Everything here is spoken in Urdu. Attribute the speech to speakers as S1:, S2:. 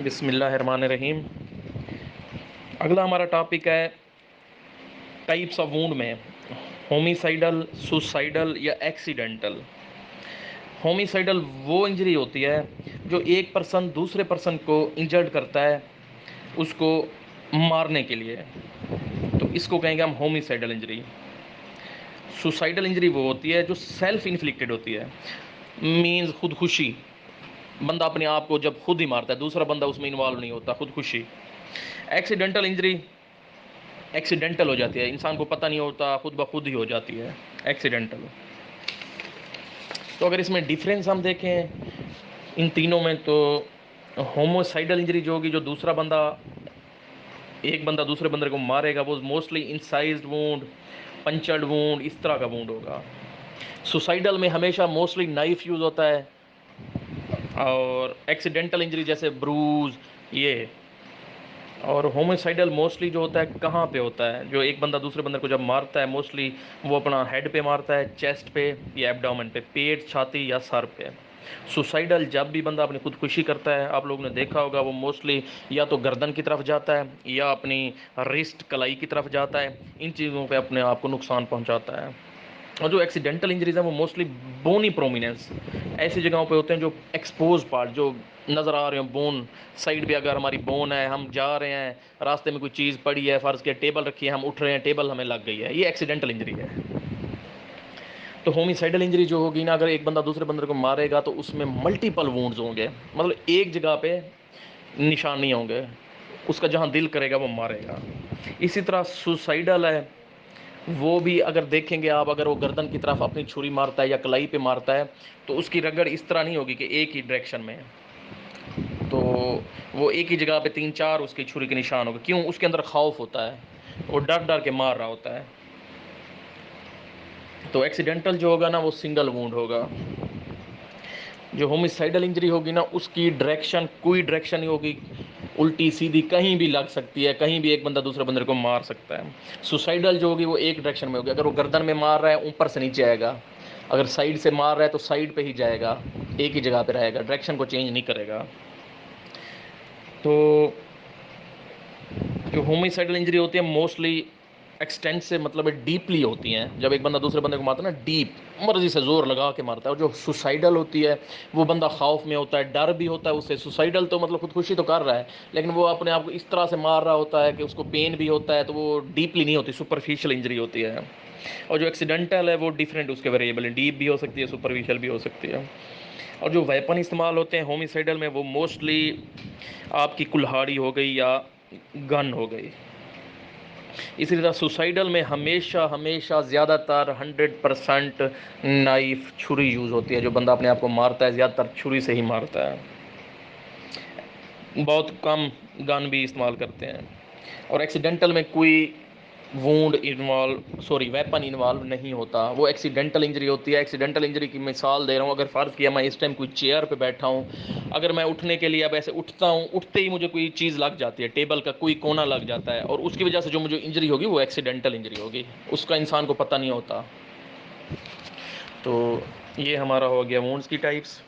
S1: بسم اللہ الرحمن الرحیم۔ اگلا ہمارا ٹاپک ہے ٹائپس آف وونڈ میں ہومیسائڈل، سوسائڈل یا ایکسیڈنٹل۔ ہومیسائڈل وہ انجری ہوتی ہے جو ایک پرسن دوسرے پرسن کو انجرڈ کرتا ہے اس کو مارنے کے لیے، تو اس کو کہیں گے ہم ہومیسائڈل انجری۔ سوسائڈل انجری وہ ہوتی ہے جو سیلف انفلکٹڈ ہوتی ہے، مینز خودکشی، بندہ اپنے آپ کو جب خود ہی مارتا ہے، دوسرا بندہ اس میں انوالو نہیں ہوتا، خودکشی۔ ایکسیڈنٹل انجری ایکسیڈنٹل ہو جاتی ہے، انسان کو پتہ نہیں ہوتا، خود بخود ہی ہو جاتی ہے ایکسیڈنٹل۔ تو اگر اس میں ڈیفرنس ہم دیکھیں ان تینوں میں، تو ہوموسائڈل انجری جو ہوگی، جو دوسرا بندہ ایک بندہ دوسرے بندے کو مارے گا، وہ موسٹلی انسائزڈ وونڈ، پنچرڈ وونڈ، اس طرح کا وونڈ ہوگا۔ سوسائڈل میں ہمیشہ موسٹلی نائف یوز ہوتا ہے، اور ایکسیڈنٹل انجری جیسے بروز یہ، اور ہومیسائڈل موسٹلی جو ہوتا ہے کہاں پہ ہوتا ہے، جو ایک بندہ دوسرے بندے کو جب مارتا ہے موسٹلی وہ اپنا ہیڈ پہ مارتا ہے، چیسٹ پہ یا ایبڈومن پہ، پیٹ، چھاتی یا سر پہ۔ سوسائڈل جب بھی بندہ اپنی خودکشی کرتا ہے، آپ لوگوں نے دیکھا ہوگا، وہ موسٹلی یا تو گردن کی طرف جاتا ہے یا اپنی رسٹ، کلائی کی طرف جاتا ہے، ان چیزوں پہ اپنے آپ کو نقصان پہنچاتا ہے۔ اور جو ایکسیڈنٹل انجریز ہیں وہ موسٹلی بونی پرومیننس، ایسی جگہوں پہ ہوتے ہیں جو ایکسپوز پارٹ جو نظر آ رہے ہیں، بون سائڈ پہ اگر ہماری بون ہے، ہم جا رہے ہیں راستے میں کوئی چیز پڑی ہے، فرض کیا ٹیبل رکھی ہے، ہم اٹھ رہے ہیں، ٹیبل ہمیں لگ گئی ہے، یہ ایکسیڈنٹل انجری ہے۔ تو ہومیسائڈل انجری جو ہوگی نا، اگر ایک بندہ دوسرے بندے کو مارے گا تو اس میں ملٹیپل وونڈز ہوں گے، مطلب ایک جگہ پہ نشان نہیں ہوں گے، اس کا جہاں دل کرے گا وہ مارے گا۔ اسی طرح سوسائڈل ہے وہ بھی، اگر دیکھیں گے آپ، اگر وہ گردن کی طرف اپنی چھری مارتا ہے یا کلائی پہ مارتا ہے تو اس کی رگڑ اس طرح نہیں ہوگی کہ ایک ہی ڈائریکشن میں، تو وہ ایک ہی جگہ پہ 3-4 اس کی چھری کے نشان ہوگا، کیوں؟ اس کے اندر خوف ہوتا ہے، وہ ڈر ڈر کے مار رہا ہوتا ہے۔ تو ایکسیڈنٹل جو ہوگا نا وہ سنگل وونڈ ہوگا۔ جو ہومیسائڈل انجری ہوگی نا، اس کی ڈائریکشن کوئی ڈائریکشن نہیں ہوگی، الٹی سیدھی کہیں بھی لگ سکتی ہے، کہیں بھی ایک بندہ دوسرے بندے کو مار سکتا ہے۔ سوسائڈل جو ہوگی وہ ایک ڈائریکشن میں ہوگی، اگر وہ گردن میں مار رہا ہے اوپر سے نیچے آئے گا، اگر سائیڈ سے مار رہا ہے تو سائیڈ پہ ہی جائے گا، ایک ہی جگہ پہ رہے گا، ڈائریکشن کو چینج نہیں کرے گا۔ تو جو ہومیسائڈل انجری ہوتی ہے موسٹلی ایکسٹینٹ سے مطلب ڈیپلی ہوتی ہیں، جب ایک بندہ دوسرے بندے کو مارتا ہے نا، ڈیپ مرضی سے زور لگا کے مارتا ہے۔ اور جو سوسائڈل ہوتی ہے وہ بندہ خوف میں ہوتا ہے، ڈر بھی ہوتا ہے اس سے، سوسائڈل تو مطلب خودکشی تو کر رہا ہے لیکن وہ اپنے آپ کو اس طرح سے مار رہا ہوتا ہے کہ اس کو پین بھی ہوتا ہے، تو وہ ڈیپلی نہیں ہوتی، سپرفیشل انجری ہوتی ہے۔ اور جو ایکسیڈنٹل ہے وہ ڈیفرنٹ، اس کے ویریبل ہیں، ڈیپ بھی ہو سکتی ہے، سپرفیشل بھی ہو سکتی ہے۔ اور جو ویپن استعمال ہوتے ہیں ہومیسائڈل میں وہ موسٹلی آپ کی کلہاڑی ہو گئی یا گن ہو گئی۔ اسی طرح سوسائڈل میں ہمیشہ زیادہ تر 100% نائف، چھری یوز ہوتی ہے، جو بندہ اپنے آپ کو مارتا ہے زیادہ تر چھری سے ہی مارتا ہے، بہت کم گن بھی استعمال کرتے ہیں۔ اور ایکسیڈنٹل میں کوئی ویپن انوالو نہیں ہوتا، وہ ایکسیڈنٹل انجری ہوتی ہے۔ ایکسیڈنٹل انجری کی مثال دے رہا ہوں، اگر فرض کیا میں اس ٹائم کوئی چیئر پہ بیٹھا ہوں، اگر میں اٹھنے کے لیے اب ایسے اٹھتا ہوں، اٹھتے ہی مجھے کوئی چیز لگ جاتی ہے، ٹیبل کا کوئی کونا لگ جاتا ہے، اور اس کی وجہ سے جو مجھے انجری ہوگی وہ ایکسیڈنٹل انجری ہوگی، اس کا انسان کو پتہ نہیں ہوتا۔ تو یہ ہمارا ہو گیا وونڈز کی ٹائپس۔